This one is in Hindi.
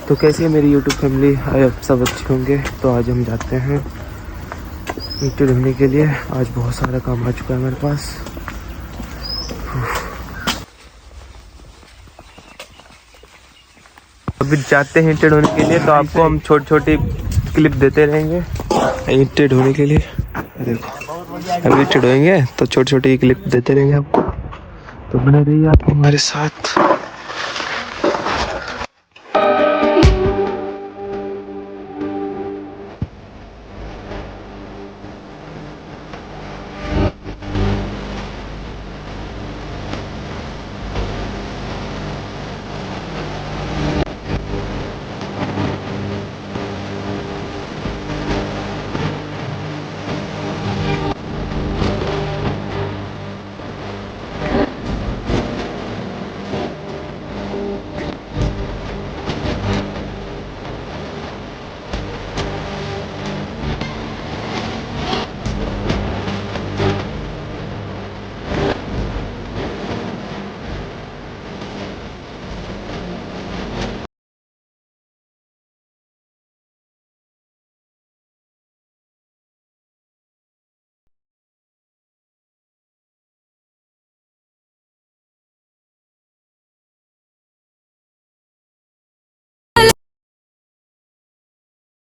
तो कैसी है मेरी यूट्यूब फैमिली? आप सब अच्छे होंगे। तो आज हम जाते हैं ईंटें ढोने के लिए। आज बहुत सारा काम आ चुका है मेरे पास। अभी जाते हैं ईंटें ढोने के लिए, तो आपको हम छोटी छोटी क्लिप देते रहेंगे ईंटें ढोने के लिए। देखो अभी ईंटें ढोएंगे तो छोटी छोटी क्लिप देते रहेंगे आपको, तो बने रहिए आप हमारे साथ।